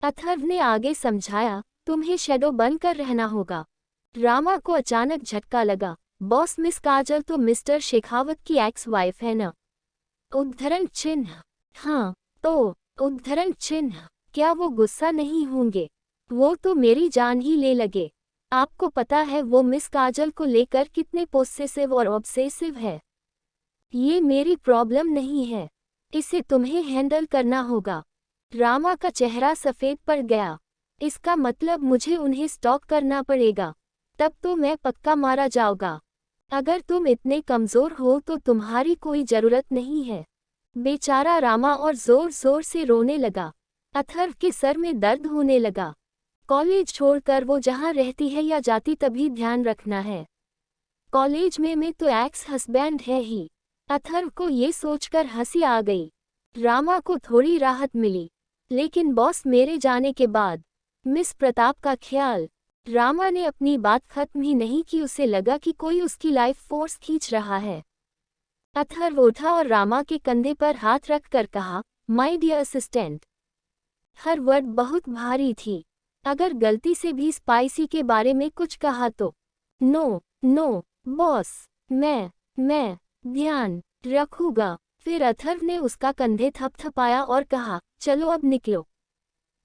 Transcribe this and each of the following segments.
अथर्व ने आगे समझाया, तुम्हें शैडो बनकर रहना होगा। रामा को अचानक झटका लगा, बॉस मिस काजल तो मिस्टर शेखावत की एक्स वाइफ है न? उद्धरण चिन्ह। हाँ, तो उद्धरण चिन्ह, क्या वो गुस्सा नहीं होंगे? वो तो मेरी जान ही ले लगे। आपको पता है वो मिस काजल को लेकर कितने पोसेसिव और ऑब्सेसिव है। ये मेरी प्रॉब्लम नहीं है, इसे तुम्हें हैंडल करना होगा। रामा का चेहरा सफ़ेद पड़ गया। इसका मतलब मुझे उन्हें स्टॉक करना पड़ेगा। तब तो मैं पक्का मारा जाऊंगा। अगर तुम इतने कमज़ोर हो तो तुम्हारी कोई ज़रूरत नहीं है। बेचारा रामा और ज़ोर ज़ोर से रोने लगा। अथर्व के सर में दर्द होने लगा। कॉलेज छोड़कर वो जहाँ रहती है या जाती तभी ध्यान रखना है। कॉलेज में तो एक्स हस्बैंड है ही। अथर्व को ये सोचकर हंसी आ गई। रामा को थोड़ी राहत मिली। लेकिन बॉस मेरे जाने के बाद मिस प्रताप का ख्याल। रामा ने अपनी बात खत्म ही नहीं की, उसे लगा कि कोई उसकी लाइफ फोर्स खींच रहा है। अथर्व उठा और रामा के कंधे पर हाथ रखकर कहा, माय डियर असिस्टेंट। हर वर्ड बहुत भारी थी। अगर गलती से भी स्पाइसी के बारे में कुछ कहा तो नो नो बॉस, मैं ध्यान रखूंगा। फिर अथर्व ने उसका कंधे थपथपाया और कहा, चलो अब निकलो।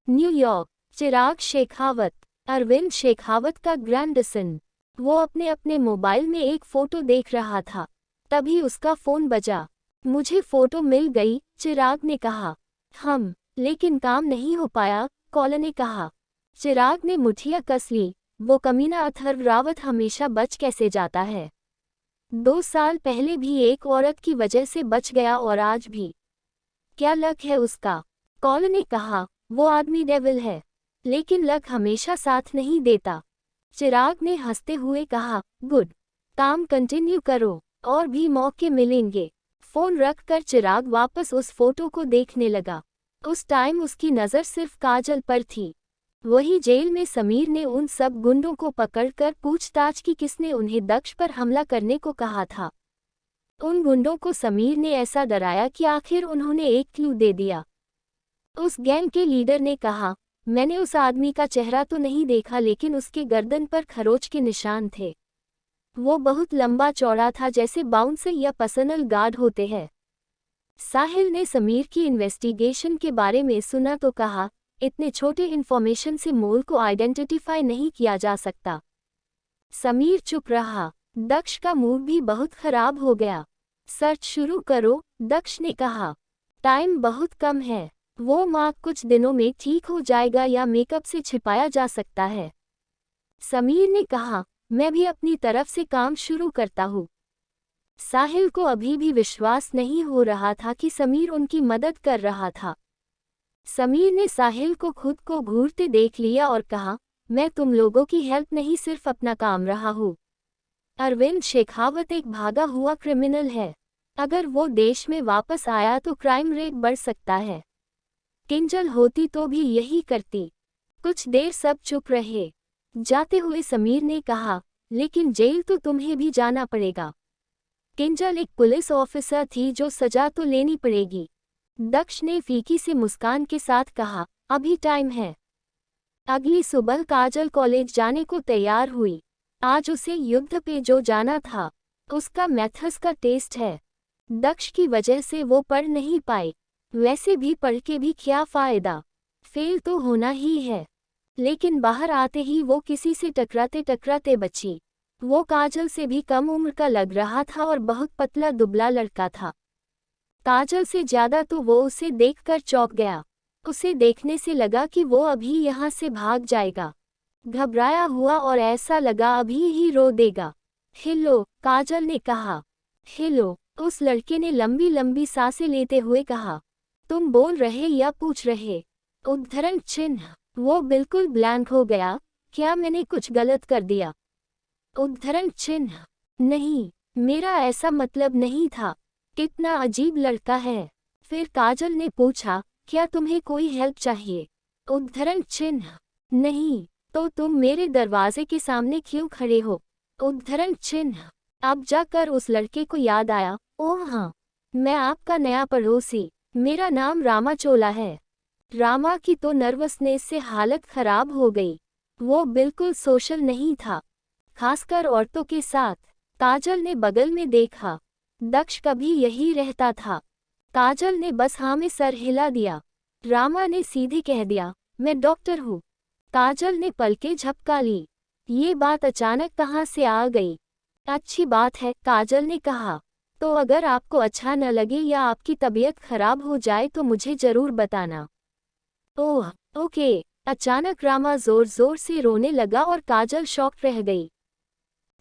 न्यूयॉर्क। चिराग शेखावत, अरविंद शेखावत का ग्रैंडसन। वो अपने अपने मोबाइल में एक फ़ोटो देख रहा था। तभी उसका फ़ोन बजा। मुझे फ़ोटो मिल गई, चिराग ने कहा। लेकिन काम नहीं हो पाया, कॉलर ने कहा। चिराग ने मुठिया कस ली। वो कमीना अथर्व रावत हमेशा बच कैसे जाता है? 2 साल पहले भी एक औरत की वजह से बच गया और आज भी। क्या लक है उसका? कॉलर ने कहा, वो आदमी डेविल है, लेकिन लक हमेशा साथ नहीं देता। चिराग ने हंसते हुए कहा, गुड, काम कंटिन्यू करो, और भी मौके मिलेंगे। फ़ोन रखकर चिराग वापस उस फोटो को देखने लगा। उस टाइम उसकी नज़र सिर्फ काजल पर थी। वही जेल में समीर ने उन सब गुंडों को पकड़कर पूछताछ की किसने उन्हें दक्ष पर हमला करने को कहा था। उन गुंडों को समीर ने ऐसा डराया कि आखिर उन्होंने एक क्लू दे दिया। उस गैंग के लीडर ने कहा, मैंने उस आदमी का चेहरा तो नहीं देखा, लेकिन उसके गर्दन पर खरोच के निशान थे। वो बहुत लंबा चौड़ा था, जैसे बाउंसर या पर्सनल गार्ड होते हैं। साहिल ने समीर की इन्वेस्टिगेशन के बारे में सुना तो कहा, इतने छोटे इन्फॉर्मेशन से मोल को आइडेंटिफाई नहीं किया जा सकता। समीर चुप रहा। दक्ष का मूड भी बहुत खराब हो गया। सर्च शुरू करो, दक्ष ने कहा। टाइम बहुत कम है। वो मार्क कुछ दिनों में ठीक हो जाएगा या मेकअप से छिपाया जा सकता है। समीर ने कहा, मैं भी अपनी तरफ से काम शुरू करता हूँ। साहिल को अभी भी विश्वास नहीं हो रहा था कि समीर उनकी मदद कर रहा था। समीर ने साहिल को खुद को घूरते देख लिया और कहा, मैं तुम लोगों की हेल्प नहीं, सिर्फ अपना काम रहा हूँ। अरविंद शेखावत एक भागा हुआ क्रिमिनल है। अगर वो देश में वापस आया तो क्राइम रेट बढ़ सकता है। किंजल होती तो भी यही करती। कुछ देर सब चुप रहे। जाते हुए समीर ने कहा, लेकिन जेल तो तुम्हें भी जाना पड़ेगा। किंजल एक पुलिस ऑफिसर थी, जो सजा तो लेनी पड़ेगी। दक्ष ने फीकी से मुस्कान के साथ कहा, अभी टाइम है। अगली सुबह काजल कॉलेज जाने को तैयार हुई। आज उसे युद्ध पे जो जाना था। उसका मैथ्स का टेस्ट है। दक्ष की वजह से वो पढ़ नहीं पाई। वैसे भी पढ़ के भी क्या फ़ायदा, फेल तो होना ही है। लेकिन बाहर आते ही वो किसी से टकराते टकराते बची। वो काजल से भी कम उम्र का लग रहा था और बहुत पतला दुबला लड़का था। काजल से ज़्यादा तो वो उसे देखकर चौंक गया। उसे देखने से लगा कि वो अभी यहाँ से भाग जाएगा। घबराया हुआ और ऐसा लगा अभी ही रो देगा। हेलो, काजल ने कहा। हेलो, उस लड़के ने लंबी लंबी सांसें लेते हुए कहा। तुम बोल रहे या पूछ रहे? उद्धरण चिन्ह। वो बिल्कुल ब्लैंक हो गया। क्या मैंने कुछ गलत कर दिया? उद्धरण चिन्ह। नहीं, मेरा ऐसा मतलब नहीं था। कितना अजीब लड़का है। फिर काजल ने पूछा, क्या तुम्हें कोई हेल्प चाहिए? उद्धरण चिन्ह। नहीं, तो तुम मेरे दरवाजे के सामने क्यों खड़े हो? उद्धरण चिन्ह। अब जाकर उस लड़के को याद आया, ओह हाँ, मैं आपका नया पड़ोसी। मेरा नाम रामा चोला है। रामा की तो नर्वसनेस से हालत खराब हो गई। वो बिल्कुल सोशल नहीं था, खासकर औरतों के साथ। काजल ने बगल में देखा। दक्ष कभी यही रहता था। काजल ने बस हाँ में सर हिला दिया। रामा ने सीधे कह दिया, मैं डॉक्टर हूँ। काजल ने पलकें झपका ली। ये बात अचानक कहाँ से आ गई? अच्छी बात है, काजल ने कहा। तो अगर आपको अच्छा न लगे या आपकी तबीयत खराब हो जाए तो मुझे जरूर बताना। ओह, ओके। अचानक रामा जोर जोर से रोने लगा और काजल शॉक रह गई।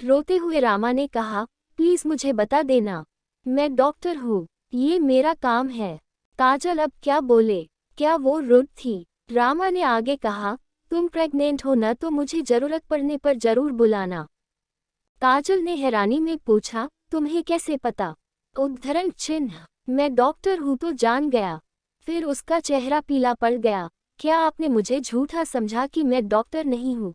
रोते हुए रामा ने कहा, प्लीज मुझे बता देना। मैं डॉक्टर हूँ, ये मेरा काम है। काजल अब क्या बोले? क्या वो रुड थी? रामा ने आगे कहा, तुम प्रेग्नेंट हो न तो मुझे जरूरत पड़ने पर जरूर बुलाना। काजल ने हैरानी में पूछा, तुम्हें कैसे पता? उद्धरण चिन्ह, मैं डॉक्टर हूँ तो जान गया। फिर उसका चेहरा पीला पड़ गया। क्या आपने मुझे झूठा समझा कि मैं डॉक्टर नहीं हूँ?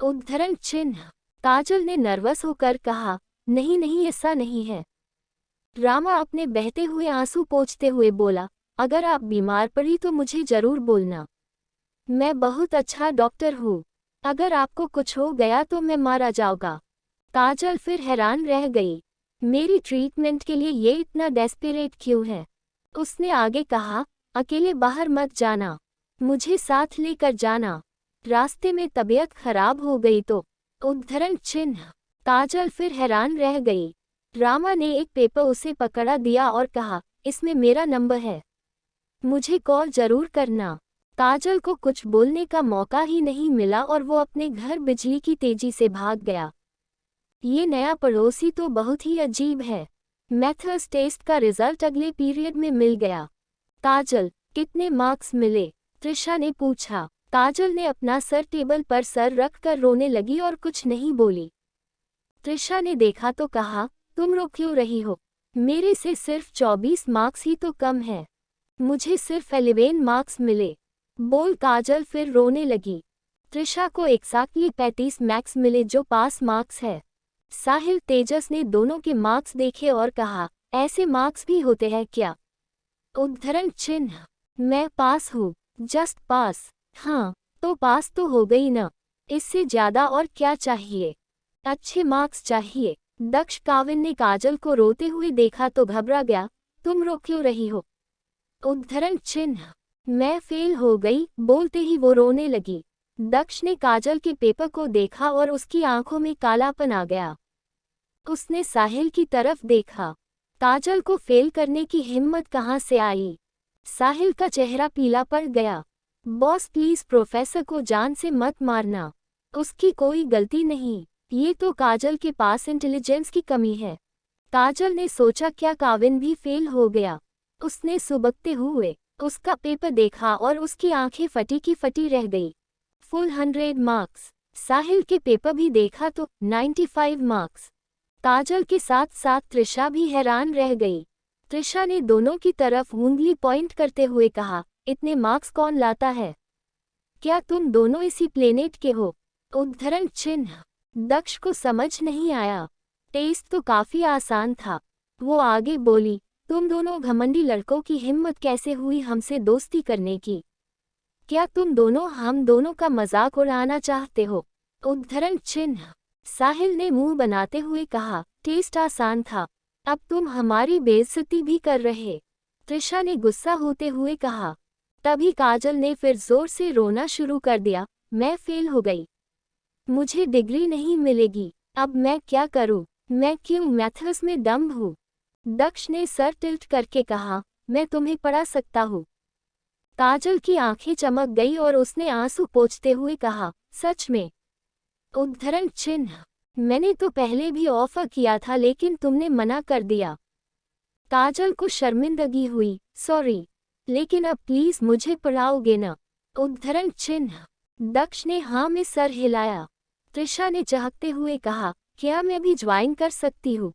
उद्धरण चिन्ह। काजल ने नर्वस होकर कहा, नहीं नहीं, ऐसा नहीं है। रामा अपने बहते हुए आंसू पोंछते हुए बोला, अगर आप बीमार पड़ी तो मुझे जरूर बोलना। मैं बहुत अच्छा डॉक्टर हूँ। अगर आपको कुछ हो गया तो मैं मारा जाऊंगा। काजल फिर हैरान रह गई। मेरी ट्रीटमेंट के लिए ये इतना डेस्परेट क्यों है? उसने आगे कहा, अकेले बाहर मत जाना, मुझे साथ लेकर जाना। रास्ते में तबीयत खराब हो गई तो? उद्धरण चिन्ह। काजल फिर हैरान रह गई। रामा ने एक पेपर उसे पकड़ा दिया और कहा, इसमें मेरा नंबर है, मुझे कॉल जरूर करना। काजल को कुछ बोलने का मौका ही नहीं मिला और वो अपने घर बिजली की तेजी से भाग गया। ये नया पड़ोसी तो बहुत ही अजीब है। मैथ्स टेस्ट का रिजल्ट अगले पीरियड में मिल गया। काजल, कितने मार्क्स मिले? त्रिशा ने पूछा। काजल ने अपना सर टेबल पर सर रख कर रोने लगी और कुछ नहीं बोली। त्रिशा ने देखा तो कहा, तुम रो क्यों रही हो? मेरे से सिर्फ 24 मार्क्स ही तो कम है। मुझे सिर्फ 11 मार्क्स मिले। बोल काजल फिर रोने लगी। त्रिशा को एग्जैक्टली 35 मैक्स मिले जो पास मार्क्स है। साहिल तेजस ने दोनों के मार्क्स देखे और कहा, ऐसे मार्क्स भी होते हैं क्या? उद्धरण चिन्ह। मैं पास हूँ, जस्ट पास। हाँ, तो पास तो हो गई न, इससे ज्यादा और क्या चाहिए? अच्छे मार्क्स चाहिए। दक्ष काविन ने काजल को रोते हुए देखा तो घबरा गया। तुम रो क्यों रही हो? उद्धरण चिन्ह। मैं फेल हो गई, बोलते ही वो रोने लगी। दक्ष ने काजल के पेपर को देखा और उसकी आंखों में कालापन आ गया। उसने साहिल की तरफ देखा। काजल को फेल करने की हिम्मत कहाँ से आई? साहिल का चेहरा पीला पड़ गया। बॉस प्लीज प्रोफेसर को जान से मत मारना, उसकी कोई गलती नहीं, ये तो काजल के पास इंटेलिजेंस की कमी है। काजल ने सोचा क्या काविन भी फेल हो गया? उसने सुबकते हुए उसका पेपर देखा और उसकी आंखें फटी की फटी रह गई। Full 100 marks. साहिल के पेपर भी देखा तो 95 मार्क्स। काजल के साथ साथ त्रिशा भी हैरान रह गई। त्रिशा ने दोनों की तरफ उंगली पॉइंट करते हुए कहा, इतने मार्क्स कौन लाता है? क्या तुम दोनों इसी प्लेनेट के हो? उद्धरण चिन्ह। दक्ष को समझ नहीं आया। टेस्ट तो काफी आसान था। वो आगे बोली, तुम दोनों घमंडी लड़कों की हिम्मत कैसे हुई हमसे दोस्ती करने की? क्या तुम दोनों हम दोनों का मजाक उड़ाना चाहते हो? उद्धरण चिन्ह। साहिल ने मुंह बनाते हुए कहा, टेस्ट आसान था, अब तुम हमारी बेइज्जती भी कर रहे। त्रिशा ने गुस्सा होते हुए कहा। तभी काजल ने फिर जोर से रोना शुरू कर दिया, मैं फेल हो गई, मुझे डिग्री नहीं मिलेगी, अब मैं क्या करूं? मैं क्यों मैथ्स में डम्ब हूँ? दक्ष ने सर टिल्ट करके कहा, मैं तुम्हें पढ़ा सकता हूँ। काजल की आंखें चमक गई और उसने आंसू पोंछते हुए कहा, सच में? उद्धरण चिन्ह। मैंने तो पहले भी ऑफर किया था लेकिन तुमने मना कर दिया। काजल को शर्मिंदगी हुई, सॉरी, लेकिन अब प्लीज मुझे पढ़ाओगे न? उद्धरण चिन्ह। दक्ष ने हाँ में सर हिलाया। त्रिशा ने चहकते हुए कहा, क्या मैं भी ज्वाइन कर सकती हूँ?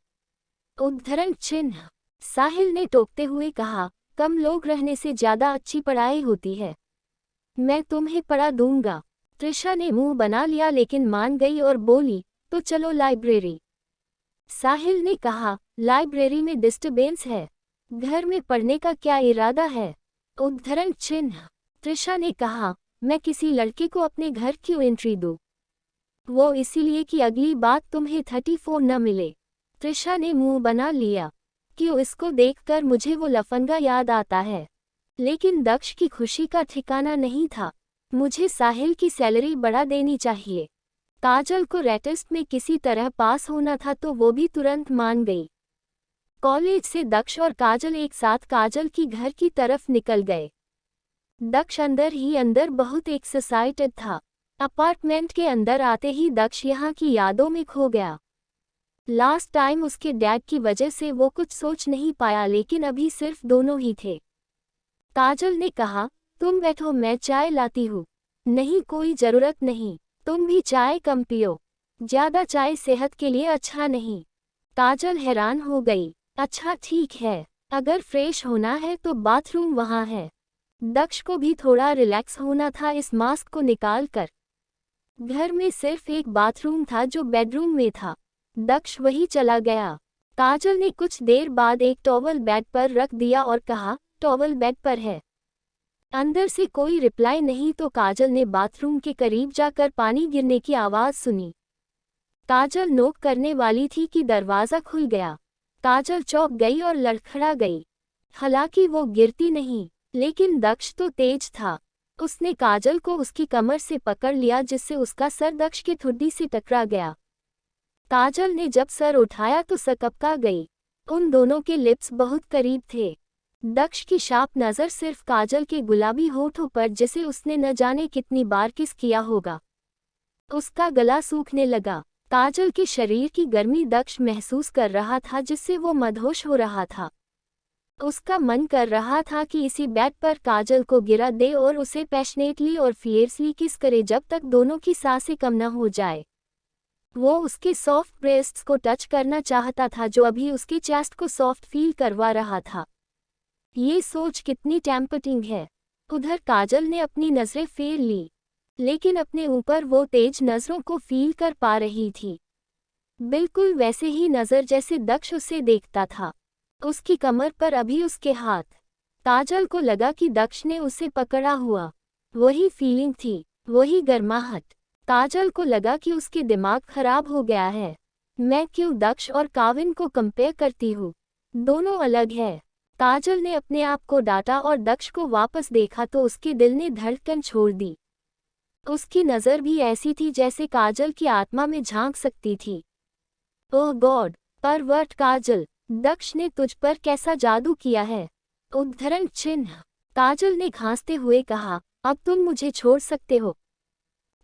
उद्धरण चिन्ह। साहिल ने टोकते हुए कहा, कम लोग रहने से ज्यादा अच्छी पढ़ाई होती है, मैं तुम्हें पढ़ा दूंगा। त्रिशा ने मुंह बना लिया लेकिन मान गई और बोली, तो चलो लाइब्रेरी। साहिल ने कहा, लाइब्रेरी में डिस्टर्बेंस है, घर में पढ़ने का क्या इरादा है? उद्धरण चिन्ह। त्रिशा ने कहा, मैं किसी लड़के को अपने घर क्यों एंट्री दूँ? वो इसीलिए कि अगली बात तुम्हें 34 न मिले। त्रिशा ने मुंह बना लिया। क्यों? इसको देखकर मुझे वो लफंगा याद आता है। लेकिन दक्ष की खुशी का ठिकाना नहीं था। मुझे साहिल की सैलरी बढ़ा देनी चाहिए। काजल को रेटेस्ट में किसी तरह पास होना था तो वो भी तुरंत मान गई। कॉलेज से दक्ष और काजल एक साथ काजल की घर की तरफ निकल गए। दक्ष अंदर ही अंदर बहुत एक्साइटेड था। अपार्टमेंट के अंदर आते ही दक्ष यहाँ की यादों में खो गया। लास्ट टाइम उसके डैड की वजह से वो कुछ सोच नहीं पाया, लेकिन अभी सिर्फ दोनों ही थे। काजल ने कहा, तुम बैठो, मैं चाय लाती हूँ। नहीं, कोई ज़रूरत नहीं, तुम भी चाय कम पियो। ज़्यादा चाय सेहत के लिए अच्छा नहीं। काजल हैरान हो गई। अच्छा ठीक है, अगर फ्रेश होना है तो बाथरूम वहाँ है। दक्ष को भी थोड़ा रिलैक्स होना था इस मास्क को निकाल कर। घर में सिर्फ एक बाथरूम था जो बेडरूम में था। दक्ष वही चला गया। काजल ने कुछ देर बाद एक टॉवल बेड पर रख दिया और कहा, टॉवल बेड पर है। अंदर से कोई रिप्लाई नहीं तो काजल ने बाथरूम के करीब जाकर पानी गिरने की आवाज़ सुनी। काजल नोक करने वाली थी कि दरवाज़ा खुल गया। काजल चौंक गई और लड़खड़ा गई। हालांकि वो गिरती नहीं, लेकिन दक्ष तो तेज था। उसने काजल को उसकी कमर से पकड़ लिया जिससे उसका सर दक्ष की ठुड्डी से टकरा गया। काजल ने जब सर उठाया तो सकपका गई। उन दोनों के लिप्स बहुत करीब थे। दक्ष की शार्प नज़र सिर्फ काजल के गुलाबी होठों पर, जिसे उसने न जाने कितनी बार किस किया होगा। उसका गला सूखने लगा। काजल के शरीर की गर्मी दक्ष महसूस कर रहा था जिससे वो मदहोश हो रहा था। उसका मन कर रहा था कि इसी बेड पर काजल को गिरा दे और उसे पैशनेटली और फियर्सली किस करे जब तक दोनों की सांसें कम न हो जाए। वो उसके सॉफ्ट ब्रेस्ट्स को टच करना चाहता था जो अभी उसके चेस्ट को सॉफ्ट फील करवा रहा था। ये सोच कितनी टेम्पटिंग है। उधर काजल ने अपनी नज़रें फेर ली, लेकिन अपने ऊपर वो तेज नज़रों को फील कर पा रही थी। बिल्कुल वैसे ही नज़र जैसे दक्ष उसे देखता था। उसकी कमर पर अभी उसके हाथ। काजल को लगा कि दक्ष ने उसे पकड़ा हुआ। वही फीलिंग थी, वही गर्माहट। काजल को लगा कि उसके दिमाग खराब हो गया है। मैं क्यों दक्ष और काविन को कंपेयर करती हूँ? दोनों अलग है। काजल ने अपने आप को डांटा और दक्ष को वापस देखा तो उसके दिल ने धड़कन छोड़ दी। उसकी नज़र भी ऐसी थी जैसे काजल की आत्मा में झांक सकती थी। ओह गॉड, परवर्ट काजल, दक्ष ने तुझ पर कैसा जादू किया है? उद्धरण चिन्ह। काजल ने खांसते हुए कहा, अब तुम मुझे छोड़ सकते हो।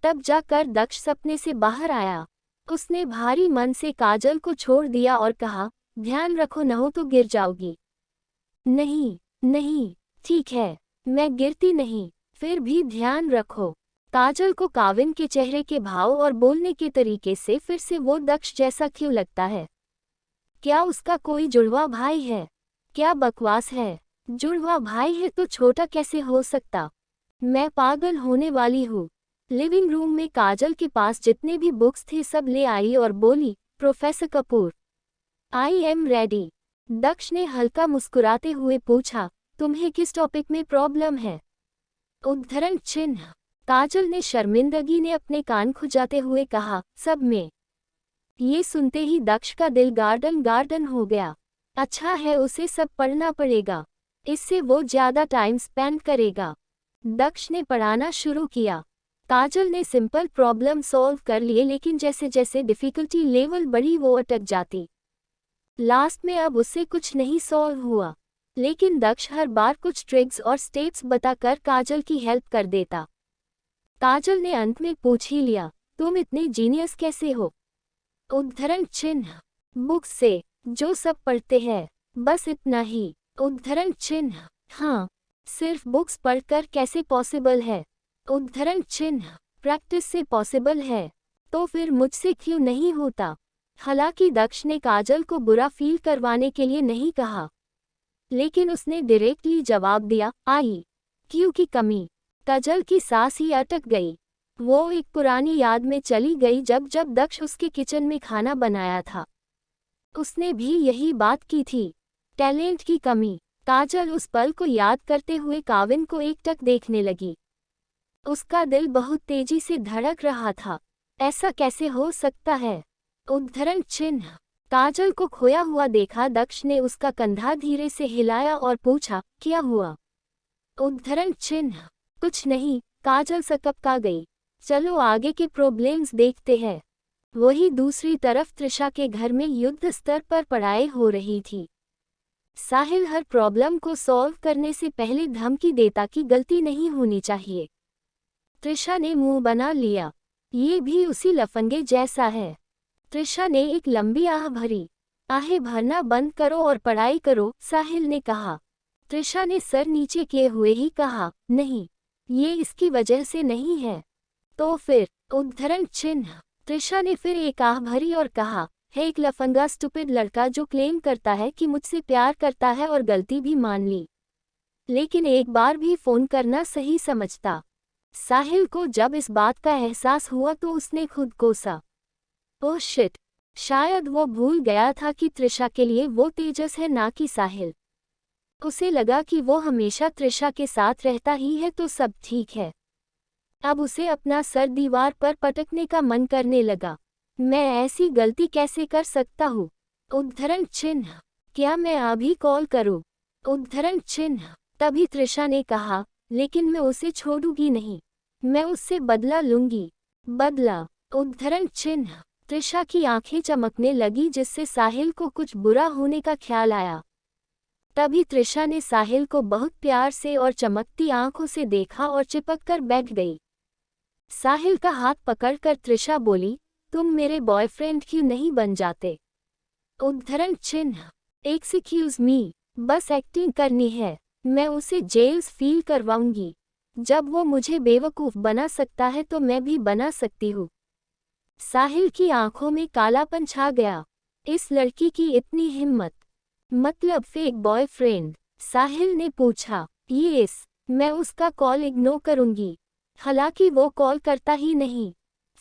तब जाकर दक्ष सपने से बाहर आया। उसने भारी मन से काजल को छोड़ दिया और कहा, ध्यान रखो, न हो तो गिर जाओगी। नहीं नहीं, ठीक है, मैं गिरती नहीं, फिर भी ध्यान रखो। काजल को काविन के चेहरे के भाव और बोलने के तरीके से फिर से वो दक्ष जैसा क्यों लगता है? क्या उसका कोई जुड़वा भाई है? क्या बकवास है? जुड़वा भाई है तो छोटा कैसे हो सकता? मैं पागल होने वाली हूँ। लिविंग रूम में काजल के पास जितने भी बुक्स थे सब ले आई और बोली, professor Kapoor, I am ready. Daksh ने हल्का मुस्कुराते हुए पूछा, तुम्हें किस टॉपिक में प्रॉब्लम है? उद्धरण चिन्ह। काजल ने शर्मिंदगी ने अपने कान खुजाते हुए कहा, सब में। ये सुनते ही दक्ष का दिल गार्डन गार्डन हो गया। अच्छा है, उसे सब पढ़ना पड़ेगा, इससे वो ज़्यादा टाइम स्पेंड करेगा। दक्ष ने पढ़ाना शुरू किया। काजल ने सिंपल प्रॉब्लम सॉल्व कर लिए, लेकिन जैसे जैसे डिफ़िकल्टी लेवल बढ़ी वो अटक जाती। लास्ट में अब उससे कुछ नहीं सॉल्व हुआ, लेकिन दक्ष हर बार कुछ ट्रिक्स और स्टेप्स बताकर काजल की हेल्प कर देता। काजल ने अंत में पूछ ही लिया, तुम इतने जीनियस कैसे हो? उद्धरण चिन्ह। बुक से, जो सब पढ़ते हैं, बस इतना ही। उद्धरण चिन्ह। हाँ, सिर्फ बुक्स पढ़कर कैसे पॉसिबल है? उद्धरण चिन्ह। प्रैक्टिस से पॉसिबल है, तो फिर मुझसे क्यों नहीं होता? हालांकि दक्ष ने काजल को बुरा फील करवाने के लिए नहीं कहा, लेकिन उसने डायरेक्टली जवाब दिया, आई क्यू की कमी। काजल की सांस ही अटक गई। वो एक पुरानी याद में चली गई जब जब दक्ष उसके किचन में खाना बनाया था। उसने भी यही बात की थी, टैलेंट की कमी। काजल उस पल को याद करते हुए काविन को एकटक देखने लगी। उसका दिल बहुत तेजी से धड़क रहा था। ऐसा कैसे हो सकता है? उद्धरण चिन्ह। काजल को खोया हुआ देखा दक्ष ने उसका कंधा धीरे से हिलाया और पूछा, क्या हुआ? उद्धरण चिन्ह। कुछ नहीं, काजल सकपका गई। चलो आगे के प्रॉब्लम्स देखते हैं। वही दूसरी तरफ त्रिशा के घर में युद्ध स्तर पर पढ़ाई हो रही थी। साहिल हर प्रॉब्लम को सॉल्व करने से पहले धमकी देता कि गलती नहीं होनी चाहिए। त्रिशा ने मुंह बना लिया, ये भी उसी लफंगे जैसा है। त्रिशा ने एक लंबी आह भरी। आहें भरना बंद करो और पढ़ाई करो, साहिल ने कहा। त्रिशा ने सर नीचे किए हुए ही कहा, नहीं, ये इसकी वजह से नहीं है। तो फिर? उद्धरण चिन्ह। त्रिशा ने फिर एक आह भरी और कहा, है एक लफंगा स्टूपिड लड़का जो क्लेम करता है कि मुझसे प्यार करता है और गलती भी मान ली, लेकिन एक बार भी फोन करना सही समझता। साहिल को जब इस बात का एहसास हुआ तो उसने खुद कोसा। ओह शिट, शायद वो भूल गया था कि त्रिशा के लिए वो तेजस है ना कि साहिल। उसे लगा कि वो हमेशा त्रिशा के साथ रहता ही है तो सब ठीक है। अब उसे अपना सर दीवार पर पटकने का मन करने लगा। मैं ऐसी गलती कैसे कर सकता हूँ? उद्धरण चिन्ह। क्या मैं अभी कॉल करूँ? उद्धरण चिन्ह। तभी त्रिशा ने कहा, लेकिन मैं उसे छोड़ूंगी नहीं, मैं उससे बदला लूंगी। बदला? उद्धरण चिन्ह। त्रिशा की आंखें चमकने लगी जिससे साहिल को कुछ बुरा होने का ख्याल आया। तभी त्रिशा ने साहिल को बहुत प्यार से और चमकती आंखों से देखा और चिपक कर बैठ गई। साहिल का हाथ पकड़कर त्रिशा बोली, तुम मेरे बॉयफ्रेंड क्यों नहीं बन जाते? उद्धरण चिन्ह। एक्सक्यूज मी, बस एक्टिंग करनी है, मैं उसे जेल्स फील करवाऊंगी। जब वो मुझे बेवकूफ बना सकता है तो मैं भी बना सकती हूँ। साहिल की आंखों में कालापन छा गया। इस लड़की की इतनी हिम्मत, मतलब फेक बॉयफ्रेंड? साहिल ने पूछा। यस, मैं उसका कॉल इग्नोर करूंगी, हालांकि वो कॉल करता ही नहीं।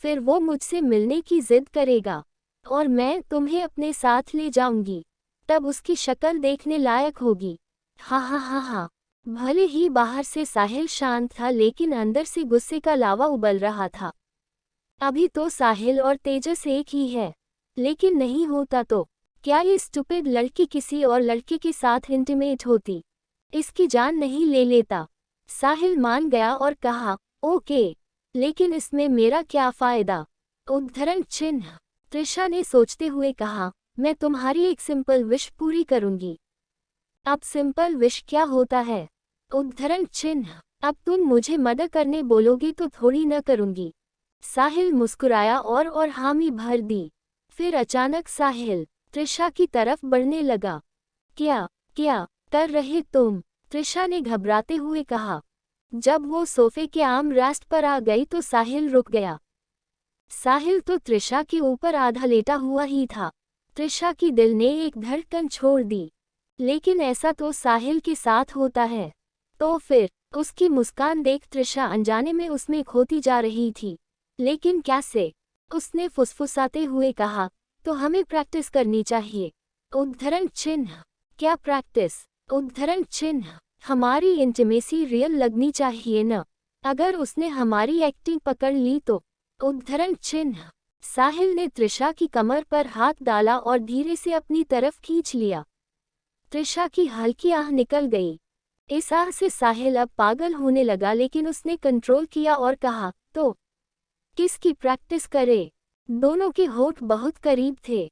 फिर वो मुझसे मिलने की जिद करेगा और मैं तुम्हें अपने साथ ले जाऊंगी, तब उसकी शक्ल देखने लायक होगी। हाँ हाँ हाँ हाँ। भले ही बाहर से साहिल शांत था लेकिन अंदर से गुस्से का लावा उबल रहा था। अभी तो साहिल और तेजस एक ही है, लेकिन नहीं होता तो क्या ये स्टूपिड लड़की किसी और लड़के के साथ इंटीमेट होती? इसकी जान नहीं ले लेता? साहिल मान गया और कहा, ओके, लेकिन इसमें मेरा क्या फायदा? उद्धरण चिन्ह। त्रिशा ने सोचते हुए कहा, मैं तुम्हारी एक सिंपल विश पूरी करूंगी। अब सिंपल विश क्या होता है? उद्धरण चिन्ह। अब तुम मुझे मदद करने बोलोगी तो थोड़ी न करूंगी। साहिल मुस्कुराया और हामी भर दी। फिर अचानक साहिल त्रिशा की तरफ बढ़ने लगा। क्या क्या कर रहे तुम? त्रिशा ने घबराते हुए कहा। जब वो सोफे के आर्म रेस्ट पर आ गई तो साहिल रुक गया। साहिल तो त्रिशा के ऊपर आधा लेटा हुआ ही था। त्रिशा की दिल ने एक धड़कन छोड़ दी, लेकिन ऐसा तो साहिल के साथ होता है। तो फिर उसकी मुस्कान देख त्रिशा अनजाने में उसमें खोती जा रही थी। लेकिन कैसे? उसने फुसफुसाते हुए कहा, तो हमें प्रैक्टिस करनी चाहिए। उद्धरण चिन्ह। क्या प्रैक्टिस? उद्धरण चिन्ह। हमारी इंटीमेसी रियल लगनी चाहिए न। अगर उसने हमारी एक्टिंग पकड़ ली तो? उद्धरण चिन्ह। साहिल ने त्रिशा की कमर पर हाथ डाला और धीरे से अपनी तरफ खींच लिया। त्रिशा की हल्की आह निकल गई। इस आह से साहिल अब पागल होने लगा, लेकिन उसने कंट्रोल किया और कहा, तो किसकी प्रैक्टिस करे? दोनों के होठ बहुत करीब थे।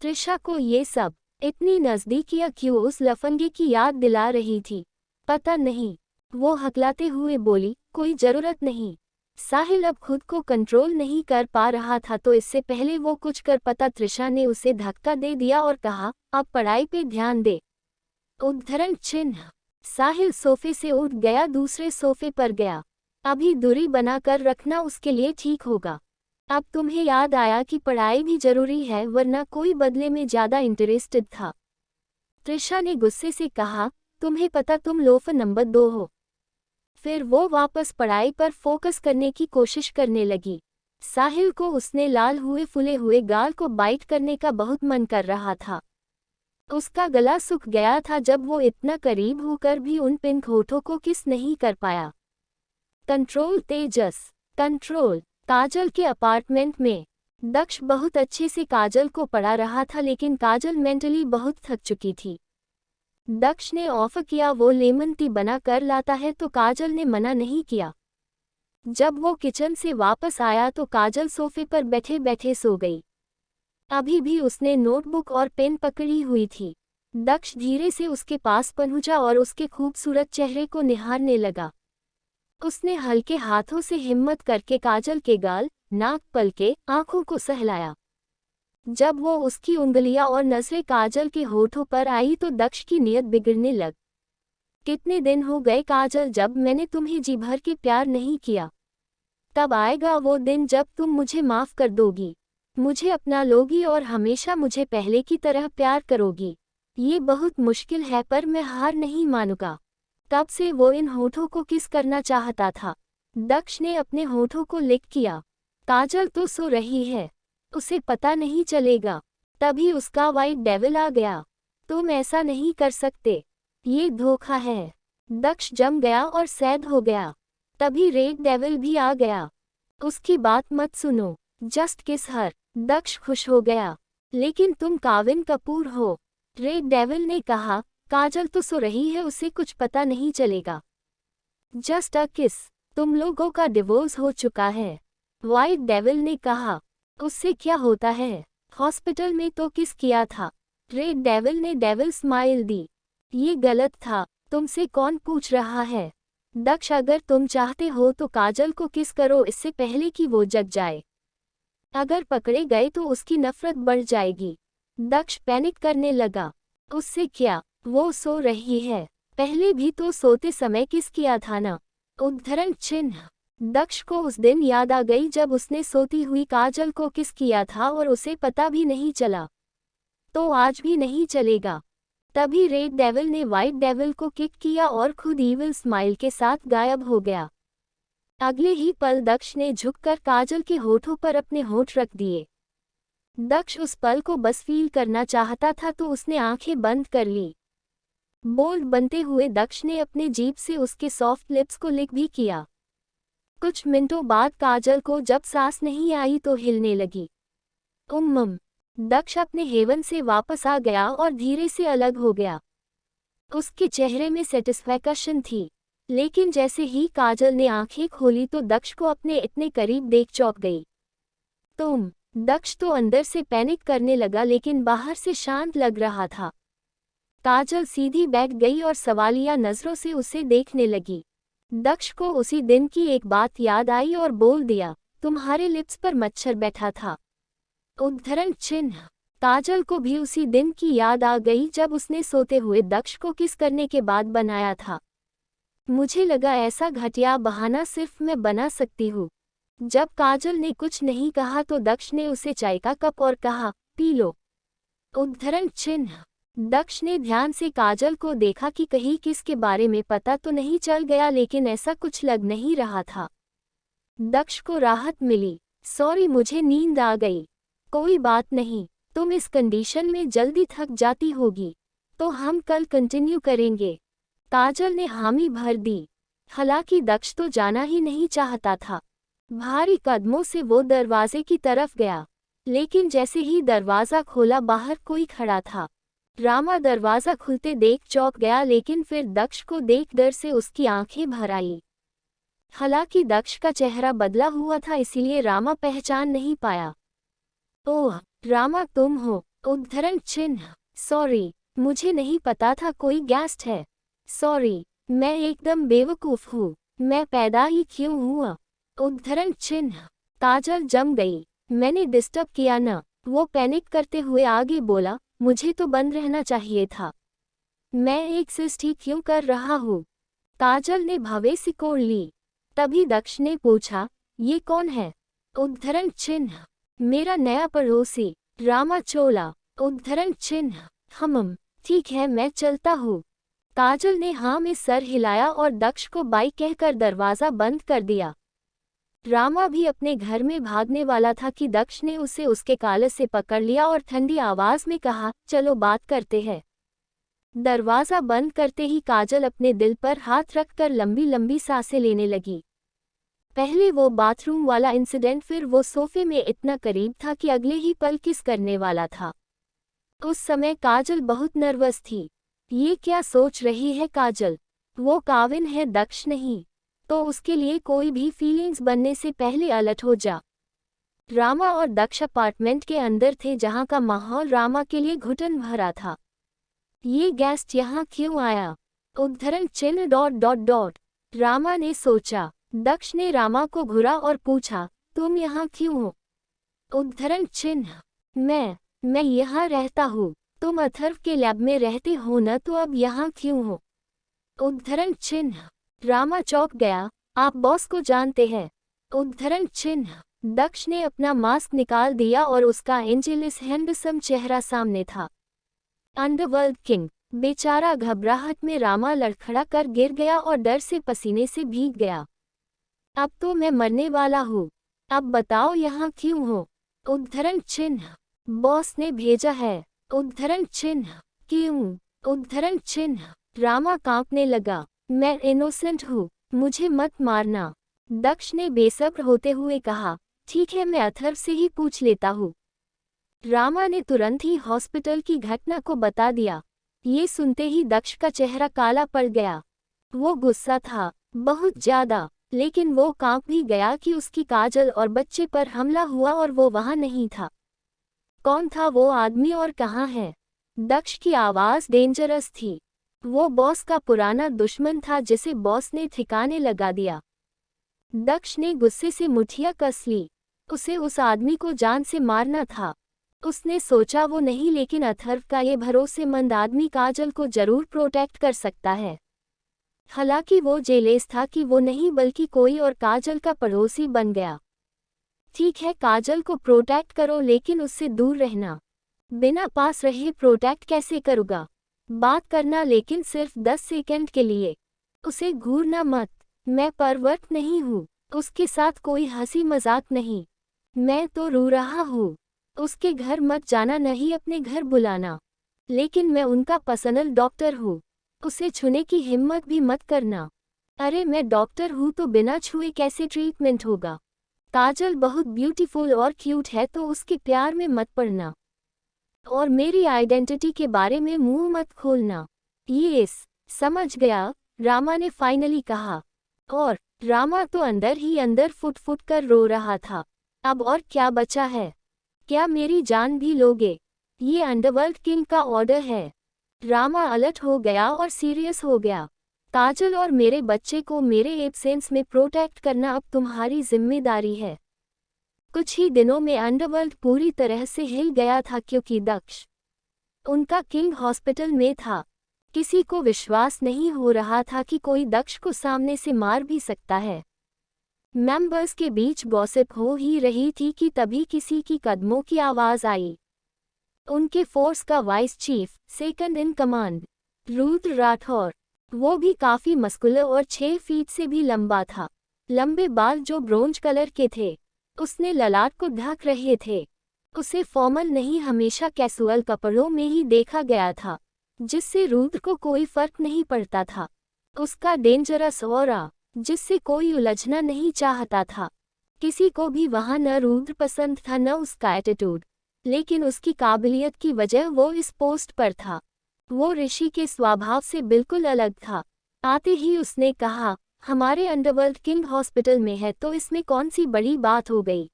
त्रिशा को ये सब इतनी नज़दीकियां क्यों उस लफंगे की याद दिला रही थी? पता नहीं। वो हकलाते हुए बोली, कोई जरूरत नहीं। साहिल अब खुद को कंट्रोल नहीं कर पा रहा था, तो इससे पहले वो कुछ कर पाता त्रिशा ने उसे धक्का दे दिया और कहा, अब पढ़ाई पे ध्यान दे। उद्धरण चिन्ह। साहिल सोफे से उठ गया, दूसरे सोफे पर गया। अभी दूरी बनाकर रखना उसके लिए ठीक होगा। अब तुम्हें याद आया कि पढ़ाई भी जरूरी है, वरना कोई बदले में ज्यादा इंटरेस्टेड था। त्रिशा ने गुस्से से कहा, तुम्हें पता तुम लोफर नंबर 2 हो। फिर वो वापस पढ़ाई पर फोकस करने की कोशिश करने लगी। साहिल को उसने लाल हुए फुले हुए गाल को बाइट करने का बहुत मन कर रहा था। उसका गला सूख गया था जब वो इतना करीब होकर भी उन पिंक होठों को किस नहीं कर पाया। कंट्रोल तेजस, कंट्रोल। काजल के अपार्टमेंट में दक्ष बहुत अच्छे से काजल को पढ़ा रहा था, लेकिन काजल मेंटली बहुत थक चुकी थी। दक्ष ने ऑफर किया वो लेमन टी बना कर लाता है तो काजल ने मना नहीं किया। जब वो किचन से वापस आया तो काजल सोफे पर बैठे बैठे सो गई। अभी भी उसने नोटबुक और पेन पकड़ी हुई थी। दक्ष धीरे से उसके पास पहुंचा और उसके खूबसूरत चेहरे को निहारने लगा। उसने हल्के हाथों से हिम्मत करके काजल के गाल, नाक, पलके, आंखों को सहलाया। जब वो उसकी उंगलियां और नजरें काजल के होठों पर आई तो दक्ष की नीयत बिगड़ने लग। कितने दिन हो गए काजल जब मैंने तुम्हें जी भर के प्यार नहीं किया। तब आएगा वो दिन जब तुम मुझे माफ कर दोगी, मुझे अपना लोगी और हमेशा मुझे पहले की तरह प्यार करोगी। ये बहुत मुश्किल है पर मैं हार नहीं मानूंगा। तब से वो इन होठों को किस करना चाहता था। दक्ष ने अपने होठों को लिक किया। काजल तो सो रही है, उसे पता नहीं चलेगा। तभी उसका वाइट डेविल आ गया। तुम ऐसा नहीं कर सकते, ये धोखा है। दक्ष जम गया और सैद हो गया। तभी रेड डेविल भी आ गया। उसकी बात मत सुनो, जस्ट किस हर। दक्ष खुश हो गया। लेकिन तुम काविन कपूर हो, रेड डेविल ने कहा। काजल तो सो रही है, उसे कुछ पता नहीं चलेगा। जस्ट अ किस, तुम लोगों का डिवोर्स हो चुका है, व्हाइट डेविल ने कहा। उससे क्या होता है, हॉस्पिटल में तो किस किया था। रेड डेविल ने डेविल स्माइल दी। ये गलत था, तुमसे कौन पूछ रहा है। दक्ष अगर तुम चाहते हो तो काजल को किस करो इससे पहले कि वो जग जाए। अगर पकड़े गए तो उसकी नफरत बढ़ जाएगी। दक्ष पैनिक करने लगा। उससे क्या, वो सो रही है, पहले भी तो सोते समय किस किया था ना। उद्धरण चिन्ह। दक्ष को उस दिन याद आ गई जब उसने सोती हुई काजल को किस किया था और उसे पता भी नहीं चला। तो आज भी नहीं चलेगा। तभी रेड डेविल ने व्हाइट डेविल को किक किया और खुद ईविल स्माइल के साथ गायब हो गया। अगले ही पल दक्ष ने झुककर काजल के होठों पर अपने होठ रख दिए। दक्ष उस पल को बस फील करना चाहता था तो उसने आंखें बंद कर ली। बोल्ड बनते हुए दक्ष ने अपने जीभ से उसके सॉफ्ट लिप्स को लिक भी किया। कुछ मिनटों बाद काजल को जब सांस नहीं आई तो हिलने लगी। उम्मम। दक्ष अपने हेवन से वापस आ गया और धीरे से अलग हो गया। उसके चेहरे में सेटिस्फैक्शन थी, लेकिन जैसे ही काजल ने आंखें खोली तो दक्ष को अपने इतने करीब देख चौंक गई। तुम। दक्ष तो अंदर से पैनिक करने लगा लेकिन बाहर से शांत लग रहा था। काजल सीधी बैठ गई और सवालिया नजरों से उसे देखने लगी। दक्ष को उसी दिन की एक बात याद आई और बोल दिया, तुम्हारे लिप्स पर मच्छर बैठा था। उद्धरण चिन्ह। काजल को भी उसी दिन की याद आ गई जब उसने सोते हुए दक्ष को किस करने के बाद बनाया था। मुझे लगा ऐसा घटिया बहाना सिर्फ मैं बना सकती हूँ। जब काजल ने कुछ नहीं कहा तो दक्ष ने उसे चाय का कप और कहा, पी लो। उद्धरण चिन्ह। दक्ष ने ध्यान से काजल को देखा कि कहीं किसके बारे में पता तो नहीं चल गया, लेकिन ऐसा कुछ लग नहीं रहा था। दक्ष को राहत मिली। सॉरी, मुझे नींद आ गई। कोई बात नहीं, तुम इस कंडीशन में जल्दी थक जाती होगी, तो हम कल कंटिन्यू करेंगे। काजल ने हामी भर दी। हालांकि दक्ष तो जाना ही नहीं चाहता था। भारी कदमों से वो दरवाजे की तरफ गया, लेकिन जैसे ही दरवाज़ा खोला बाहर कोई खड़ा था। रामा दरवाज़ा खुलते देख चौंक गया, लेकिन फिर दक्ष को देख डर से उसकी आंखें भर आई। हालांकि दक्ष का चेहरा बदला हुआ था, इसीलिए रामा पहचान नहीं पाया। ओह रामा, तुम हो। उद्धरण चिन्ह। सॉरी, मुझे नहीं पता था कोई गेस्ट है। सॉरी, मैं एकदम बेवकूफ़ हूँ, मैं पैदा ही क्यों हुआ। उद्धरण चिन्ह। काजल जम गई। मैंने डिस्टर्ब किया ना, वो पैनिक करते हुए आगे बोला, मुझे तो बंद रहना चाहिए था। मैं एक सिस्ट ही क्यों कर रहा हूँ। काजल ने भवे सिकोड़ ली। तभी दक्ष ने पूछा, ये कौन है। उद्धरण चिन्ह। मेरा नया पड़ोसी, रामा चोला। उद्धरण चिन्ह। ठीक है, मैं चलता हूँ। काजल ने हाँ में सर हिलाया और दक्ष को बाय कहकर दरवाज़ा बंद कर दिया। रामा भी अपने घर में भागने वाला था कि दक्ष ने उसे उसके कॉलर से पकड़ लिया और ठंडी आवाज में कहा, चलो बात करते हैं। दरवाजा बंद करते ही काजल अपने दिल पर हाथ रखकर लंबी लंबी सांसें लेने लगी। पहले वो बाथरूम वाला इंसिडेंट, फिर वो सोफे में इतना करीब था कि अगले ही पल किस करने वाला था। उस समय काजल बहुत नर्वस थी। ये क्या सोच रही है काजल? वो काविन है, दक्ष नहीं। तो उसके लिए कोई भी फीलिंग्स बनने से पहले अलर्ट हो जा। रामा और दक्ष अपार्टमेंट के अंदर थे जहां का माहौल रामा के लिए घुटन भरा था। ये गेस्ट यहाँ क्यों आया? उद्धरण चिन्ह डॉट डॉट डॉट। रामा ने सोचा। दक्ष ने रामा को घूरा और पूछा, तुम यहाँ क्यों हो? उद्धरण चिन्ह। मैं यहाँ रहता हूँ। तुम अथर्व के लैब में रहते हो न, तो अब यहाँ क्यों हो? उद्धरण चिन्ह। रामा चौंक गया। आप बॉस को जानते हैं? उद्धरण चिन्ह। दक्ष ने अपना मास्क निकाल दिया और उसका एंजेलिस हैंडसम चेहरा सामने था। Underworld king. बेचारा घबराहट में रामा लड़खड़ा कर गिर गया और डर से पसीने से भीग गया। अब तो मैं मरने वाला हूँ। अब बताओ यहाँ क्यों हो? उद्धरण चिन्ह। बॉस ने भेजा है। उद्धरण चिन्ह। क्यों? उद्धरण चिन्ह। रामा कांपने लगा। मैं इनोसेंट हूँ, मुझे मत मारना। दक्ष ने बेसब्र होते हुए कहा, ठीक है, मैं अथर्व से ही पूछ लेता हूँ। रामा ने तुरंत ही हॉस्पिटल की घटना को बता दिया। ये सुनते ही दक्ष का चेहरा काला पड़ गया। वो गुस्सा था, बहुत ज्यादा, लेकिन वो कांप भी गया कि उसकी काजल और बच्चे पर हमला हुआ और वो वहां नहीं था। कौन था वो आदमी और कहाँ है? दक्ष की आवाज डेंजरस थी। वो बॉस का पुराना दुश्मन था जिसे बॉस ने ठिकाने लगा दिया। दक्ष ने गुस्से से मुठिया कस ली। उसे उस आदमी को जान से मारना था। उसने सोचा वो नहीं, लेकिन अथर्व का ये भरोसेमंद आदमी काजल को जरूर प्रोटेक्ट कर सकता है। हालांकि वो जेलेस था कि वो नहीं बल्कि कोई और काजल का पड़ोसी बन गया। ठीक है, काजल को प्रोटेक्ट करो, लेकिन उससे दूर रहना। बिना पास रहे प्रोटेक्ट कैसे करूँगा? बात करना, लेकिन सिर्फ 10 सेकंड के लिए। उसे घूरना मत। मैं परवर्त नहीं हूँ। उसके साथ कोई हंसी मजाक नहीं। मैं तो रो रहा हूँ। उसके घर मत जाना, नहीं अपने घर बुलाना। लेकिन मैं उनका पर्सनल डॉक्टर हूँ। उसे छूने की हिम्मत भी मत करना। अरे मैं डॉक्टर हूँ तो बिना छुए कैसे ट्रीटमेंट होगा? काजल बहुत ब्यूटीफुल और क्यूट है, तो उसके प्यार में मत पड़ना। और मेरी आइडेंटिटी के बारे में मुंह मत खोलना। यस, समझ गया, रामा ने फाइनली कहा। और रामा तो अंदर ही अंदर फुट फुट कर रो रहा था। अब और क्या बचा है? क्या मेरी जान भी लोगे? ये अंडरवर्ल्ड किंग का ऑर्डर है। रामा अलर्ट हो गया और सीरियस हो गया। काजल और मेरे बच्चे को मेरे एब्सेंस में प्रोटेक्ट करना अब तुम्हारी जिम्मेदारी है। कुछ ही दिनों में अंडरवर्ल्ड पूरी तरह से हिल गया था, क्योंकि दक्ष उनका किंग हॉस्पिटल में था। किसी को विश्वास नहीं हो रहा था कि कोई दक्ष को सामने से मार भी सकता है। मेंबर्स के बीच गॉसिप हो ही रही थी कि तभी किसी की कदमों की आवाज आई। उनके फोर्स का vice chief, second in command, Rudra Rathore. वो भी काफी मस्कुलर और 6 फीट से भी लंबा था। लंबे बाल जो ब्रोंज कलर के थे, उसने ललाट को ढक रहे थे। उसे फॉर्मल नहीं, हमेशा कैजुअल कपड़ों में ही देखा गया था, जिससे रुद्र को कोई फर्क नहीं पड़ता था। उसका डेंजरस ऑरा, जिससे कोई उलझना नहीं चाहता था। किसी को भी वहां न रुद्र पसंद था न उसका एटीट्यूड, लेकिन उसकी काबिलियत की वजह वो इस पोस्ट पर था। वो ऋषि के स्वभाव से बिल्कुल अलग था। आते ही उसने कहा, हमारे अंडरवर्ल्ड किंग हॉस्पिटल में है तो इसमें कौन सी बड़ी बात हो गई?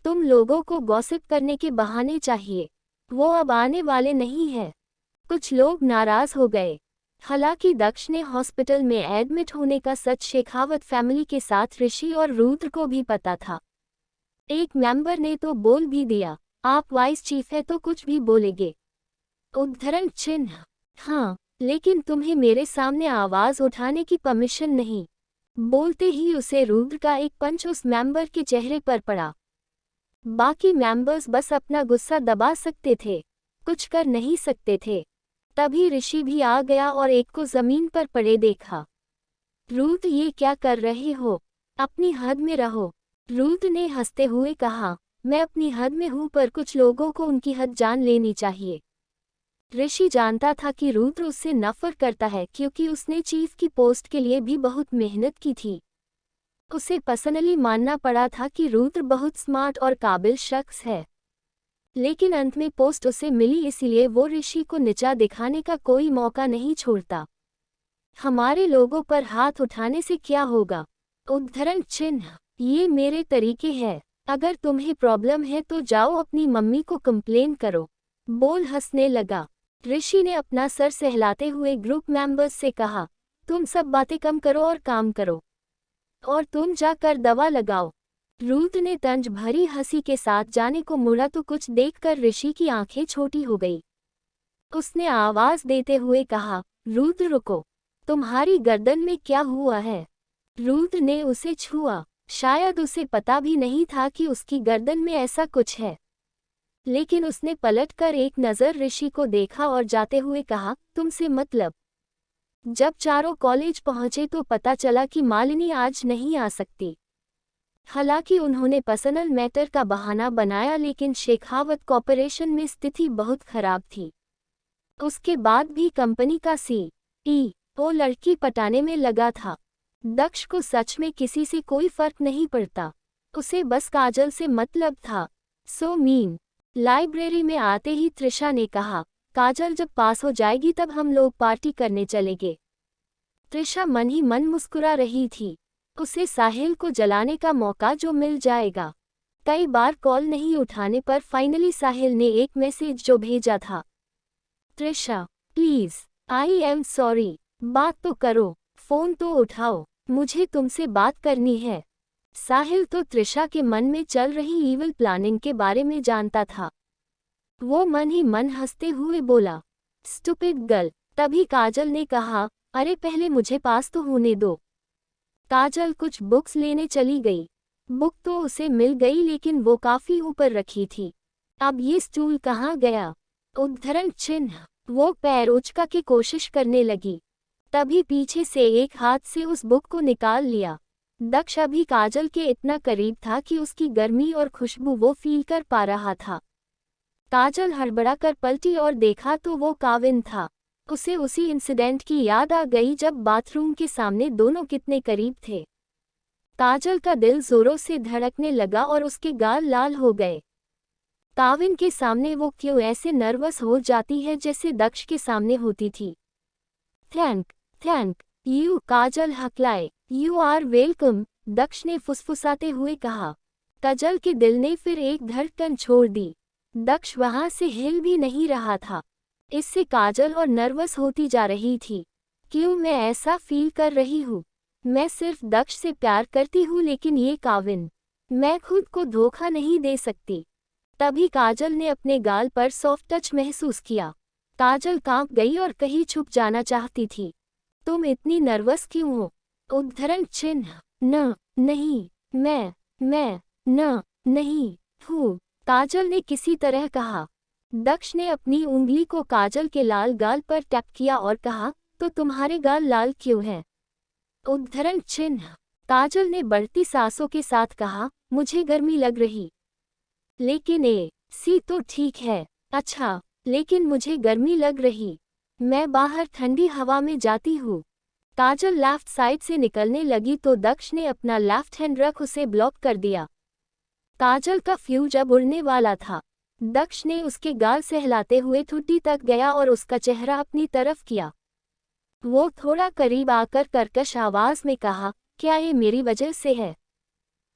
तुम लोगों को गॉसिप करने के बहाने चाहिए। वो अब आने वाले नहीं है। कुछ लोग नाराज हो गए। हालांकि दक्ष ने हॉस्पिटल में एडमिट होने का सच शेखावत फैमिली के साथ ऋषि और रुद्र को भी पता था। एक मेंबर ने तो बोल भी दिया, आप वाइस चीफ है तो कुछ भी बोलेंगे। उद्धरण चिन्ह। हाँ, लेकिन तुम्हें मेरे सामने आवाज उठाने की परमिशन नहीं। बोलते ही उसे रुद्र का एक पंच उस मेंबर के चेहरे पर पड़ा। बाकी मेंबर्स बस अपना गुस्सा दबा सकते थे, कुछ कर नहीं सकते थे। तभी ऋषि भी आ गया और एक को जमीन पर पड़े देखा। रुद्र, ये क्या कर रहे हो? अपनी हद में रहो। रुद्र ने हंसते हुए कहा, मैं अपनी हद में हूं पर कुछ लोगों को उनकी हद जान लेनी चाहिए। ऋषि जानता था कि रुद्र उससे नफरत करता है क्योंकि उसने चीफ की पोस्ट के लिए भी बहुत मेहनत की थी। उसे पर्सनली मानना पड़ा था कि रुद्र बहुत स्मार्ट और काबिल शख्स है। लेकिन अंत में पोस्ट उसे मिली, इसलिए वो ऋषि को नीचा दिखाने का कोई मौका नहीं छोड़ता। हमारे लोगों पर हाथ उठाने से क्या होगा? उद्धरण चिन्ह, ये मेरे तरीके हैं। अगर तुम्हें प्रॉब्लम है तो जाओ अपनी मम्मी को कंप्लेन करो। बोल हंसने लगा। ऋषि ने अपना सर सहलाते हुए ग्रुप मेंबर्स से कहा, तुम सब बातें कम करो और काम करो। और तुम जाकर दवा लगाओ। रुद्र ने तंज भरी हंसी के साथ जाने को मुड़ा तो कुछ देखकर ऋषि की आंखें छोटी हो गई। उसने आवाज देते हुए कहा, रुद्र रुको, तुम्हारी गर्दन में क्या हुआ है? रुद्र ने उसे छुआ। शायद उसे पता भी नहीं था कि उसकी गर्दन में ऐसा कुछ है, लेकिन उसने पलटकर एक नज़र ऋषि को देखा और जाते हुए कहा, तुमसे मतलब? जब चारों कॉलेज पहुंचे तो पता चला कि मालिनी आज नहीं आ सकती। हालांकि उन्होंने पर्सनल मैटर का बहाना बनाया, लेकिन शेखावत कॉर्पोरेशन में स्थिति बहुत खराब थी। उसके बाद भी कंपनी का CEO लड़की पटाने में लगा था। दक्ष को सच में किसी से कोई फर्क नहीं पड़ता, उसे बस काजल से मतलब था। So mean. लाइब्रेरी में आते ही त्रिशा ने कहा, काजल जब पास हो जाएगी तब हम लोग पार्टी करने चलेंगे। त्रिशा मन ही मन मुस्कुरा रही थी। उसे साहिल को जलाने का मौका जो मिल जाएगा। कई बार कॉल नहीं उठाने पर फाइनली साहिल ने एक मैसेज जो भेजा था, Trisha please, I am sorry, बात तो करो, फोन तो उठाओ, मुझे तुमसे बात करनी है। साहिल तो त्रिशा के मन में चल रही ईविल प्लानिंग के बारे में जानता था। वो मन ही मन हंसते हुए बोला, स्टूपिड गर्ल। तभी काजल ने कहा, अरे पहले मुझे पास तो होने दो। काजल कुछ बुक्स लेने चली गई। बुक तो उसे मिल गई, लेकिन वो काफी ऊपर रखी थी। अब ये स्टूल कहाँ गया? उद्धरण चिन्ह। वो पैर उचका के कोशिश करने लगी, तभी पीछे से एक हाथ से उस बुक को निकाल लिया। दक्ष अभी काजल के इतना करीब था कि उसकी गर्मी और खुशबू वो फील कर पा रहा था। काजल हड़बड़ा कर पलटी और देखा तो वो काविन था। उसे उसी इंसिडेंट की याद आ गई जब बाथरूम के सामने दोनों कितने करीब थे। काजल का दिल जोरों से धड़कने लगा और उसके गाल लाल हो गए। काविन के सामने वो क्यों ऐसे नर्वस हो जाती है जैसे दक्ष के सामने होती थी? थैंक यू, काजल हकलाए। यू आर वेलकम, दक्ष ने फुसफुसाते हुए कहा। काजल के दिल ने फिर एक धड़कन छोड़ दी। दक्ष वहां से हिल भी नहीं रहा था। इससे काजल और नर्वस होती जा रही थी। क्यों मैं ऐसा फील कर रही हूँ? मैं सिर्फ दक्ष से प्यार करती हूँ, लेकिन ये काविन, मैं खुद को धोखा नहीं दे सकती। तभी काजल ने अपने गाल पर सॉफ्ट टच महसूस किया। काजल कांप गई और कहीं छुप जाना चाहती थी। तुम इतनी नर्वस क्यों हो? उद्धरण चिन्ह। नहीं, मैं नहीं हूँ, काजल ने किसी तरह कहा। दक्ष ने अपनी उंगली को काजल के लाल गाल पर टैप किया और कहा, तो तुम्हारे गाल लाल क्यों हैं? उद्धरण चिन्ह। काजल ने बढ़ती सांसों के साथ कहा, मुझे गर्मी लग रही। लेकिन सी तो ठीक है। अच्छा, लेकिन मुझे गर्मी लग रही। मैं बाहर ठंडी हवा में जाती हूँ। काजल लेफ्ट साइड से निकलने लगी तो दक्ष ने अपना लेफ्ट हैंड रख उसे ब्लॉक कर दिया। काजल का फ्यूज अब उड़ने वाला था। दक्ष ने उसके गाल सहलाते हुए ठुड्डी तक गया और उसका चेहरा अपनी तरफ किया। वो थोड़ा करीब आकर कर्कश आवाज में कहा, क्या ये मेरी वजह से है?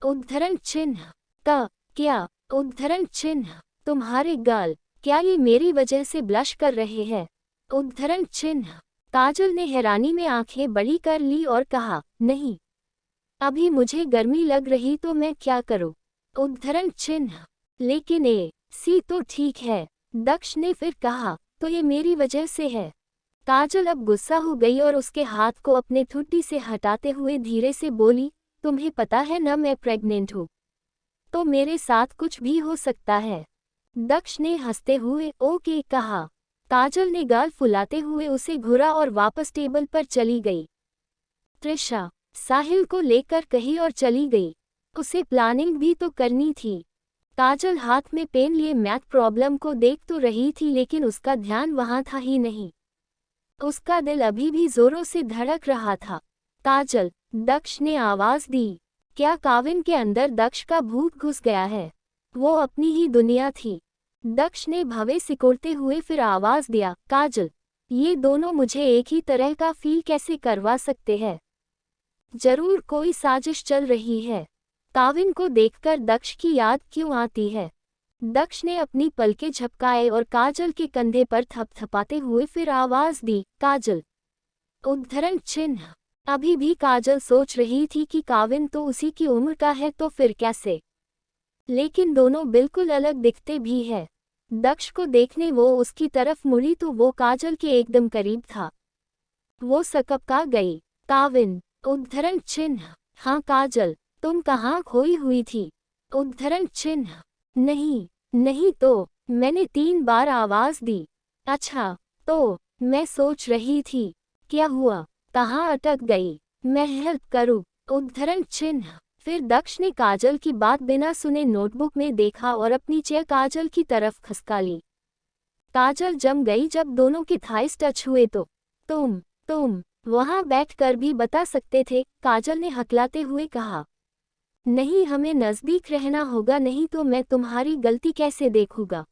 उद्धरण चिन्ह। क्या? उद्धरण चिन्ह। तुम्हारे गाल, क्या ये मेरी वजह से ब्लश कर रहे हैं? उद्धरण चिन्ह। काजल ने हैरानी में आंखें बड़ी कर ली और कहा, नहीं, अभी मुझे गर्मी लग रही तो मैं क्या करूं? उद्धरण चिन्ह। लेकिन सी तो ठीक है, दक्ष ने फिर कहा, तो ये मेरी वजह से है। काजल अब गुस्सा हो गई और उसके हाथ को अपने ठुड्डी से हटाते हुए धीरे से बोली, तुम्हें पता है ना मैं प्रेग्नेंट हूँ, तो मेरे साथ कुछ भी हो सकता है। दक्ष ने हंसते हुए ओके कहा। काजल ने गाल फुलाते हुए उसे घुरा और वापस टेबल पर चली गई। त्रिशा साहिल को लेकर कहीं और चली गई। उसे प्लानिंग भी तो करनी थी। काजल हाथ में पेन लिए मैथ प्रॉब्लम को देख तो रही थी, लेकिन उसका ध्यान वहां था ही नहीं। उसका दिल अभी भी जोरों से धड़क रहा था। काजल, दक्ष ने आवाज दी। क्या काविन के अंदर दक्ष का भूत घुस गया है? वो अपनी ही दुनिया थी। दक्ष ने भवें सिकोड़ते हुए फिर आवाज दिया, काजल, ये दोनों मुझे एक ही तरह का फील कैसे करवा सकते हैं? जरूर कोई साजिश चल रही है। काविन को देखकर दक्ष की याद क्यों आती है? दक्ष ने अपनी पलकें झपकाए और काजल के कंधे पर थपथपाते हुए फिर आवाज दी, काजल। उद्धरण चिन्ह। अभी भी काजल सोच रही थी कि काविन तो उसी की उम्र का है, तो फिर कैसे? लेकिन दोनों बिल्कुल अलग दिखते भी है। दक्ष को देखने वो उसकी तरफ मुड़ी तो वो काजल के एकदम करीब था। वो सकपका गई। काविन। उद्धरण चिन्ह। हाँ काजल, तुम कहाँ खोई हुई थी? उद्धरण चिन्ह। नहीं, नहीं तो, मैंने 3 बार आवाज दी। अच्छा, तो, मैं सोच रही थी। क्या हुआ? कहाँ अटक गई? मैं हेल्प करूँ? उद्धरण चिन्ह। फिर दक्ष ने काजल की बात बिना सुने नोटबुक में देखा और अपनी चेयर काजल की तरफ खसका ली। काजल जम गई जब दोनों के थाइस टच हुए तो। तुम वहां बैठकर भी बता सकते थे, काजल ने हकलाते हुए कहा। नहीं, हमें नजदीक रहना होगा, नहीं तो मैं तुम्हारी गलती कैसे देखूंगा?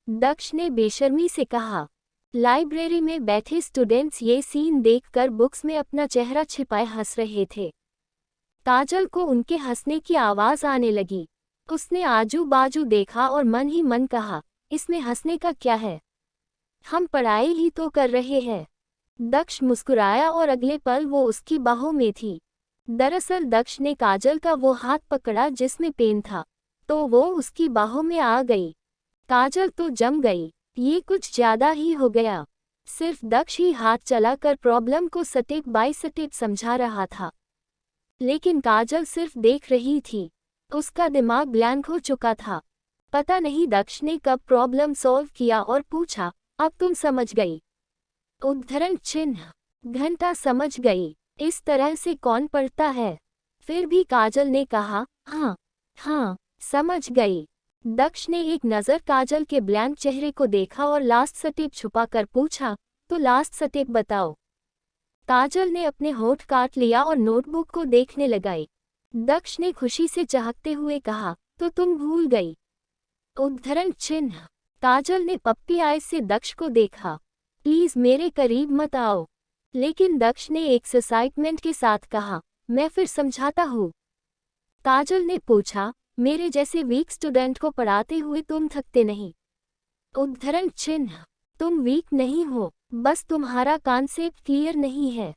दक्ष ने बेशर्मी से कहा। लाइब्रेरी में बैठे स्टूडेंट्स ये सीन देखकर बुक्स में अपना चेहरा छिपाए हंस रहे थे। काजल को उनके हंसने की आवाज आने लगी। उसने आजू बाजू देखा और मन ही मन कहा, इसमें हंसने का क्या है? हम पढ़ाई ही तो कर रहे हैं। दक्ष मुस्कुराया और अगले पल वो उसकी बाहों में थी। दरअसल दक्ष ने काजल का वो हाथ पकड़ा जिसमें पेन था, तो वो उसकी बाहों में आ गई। काजल तो जम गई। ये कुछ ज्यादा ही हो गया। सिर्फ दक्ष ही हाथ चलाकर प्रॉब्लम को स्टेप बाय स्टेप समझा रहा था, लेकिन काजल सिर्फ देख रही थी। उसका दिमाग ब्लैंक हो चुका था। पता नहीं दक्ष ने कब प्रॉब्लम सॉल्व किया और पूछा, अब तुम समझ गई? उद्धरण चिन्ह। घंटा समझ गई। इस तरह से कौन पढ़ता है? फिर भी काजल ने कहा, हाँ, समझ गई। दक्ष ने एक नज़र काजल के ब्लैंक चेहरे को देखा और लास्ट स्टेप छुपाकर पूछा, तो लास्ट स्टेप बताओ। काजल ने अपने होठ काट लिया और नोटबुक को देखने लगाई। दक्ष ने खुशी से चहकते हुए कहा, तो तुम भूल गई? उद्धरण चिन्ह। काजल ने पप्पी आइज से दक्ष को देखा। प्लीज मेरे करीब मत आओ। लेकिन दक्ष ने एक एक्साइटमेंट के साथ कहा, मैं फिर समझाता हूँ। काजल ने पूछा, मेरे जैसे वीक स्टूडेंट को पढ़ाते हुए तुम थकते नहीं? उद्धरण चिन्ह। तुम वीक नहीं हो, बस तुम्हारा कॉन्सेप्ट क्लियर नहीं है।